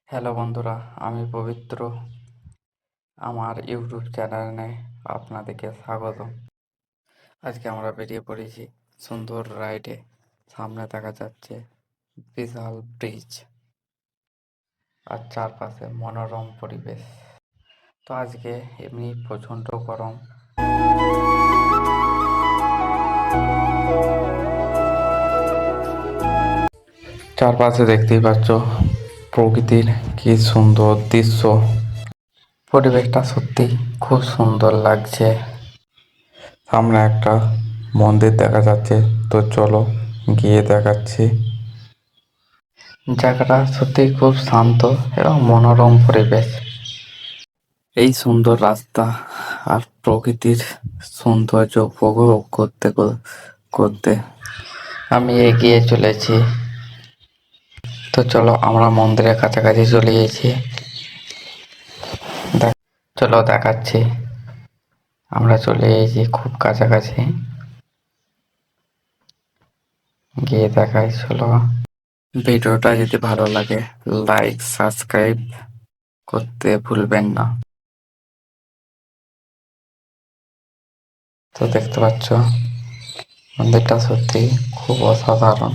Hello বন্ধুরা, আমি পবিত্র। আমার ইউটিউব চ্যানেলে আপনাদেরকে স্বাগত। আজকে আমরা বেরিয়ে পড়েছি সুন্দর রাইডে। সামনে দেখা যাচ্ছে বিশাল ব্রিজ আর চারপাশে মনোরম পরিবেশ। তো আজকে এমনি প্রচণ্ড গরম। চারপাশে দেখতেই পাচ্ছ প্রকৃতির কি সুন্দর দৃশ্য। পরিবেশটা সত্যি খুব সুন্দর লাগছে। সামনে একটা মন্দির দেখা যাচ্ছে, তো চলো গিয়ে দেখাচ্ছি। জায়গাটা সত্যি খুব শান্ত এবং মনোরম পরিবেশ। এই সুন্দর রাস্তা আর প্রকৃতির সৌন্দর্য উপভোগ করতে করতে আমি এগিয়ে চলেছি। তো চলো আমরা মন্দিরের কাছাকাছি চলে গেছি। চলো দেখাচ্ছি, আমরা চলে এসেছি খুব কাছাকাছি। গিয়ে দেখাই চলো। ভিডিওটা যদি ভালো লাগে লাইক সাবস্ক্রাইব করতে ভুলবেন না। তো দেখতে পাচ্ছ মন্দিরটা সত্যি খুব অসাধারণ।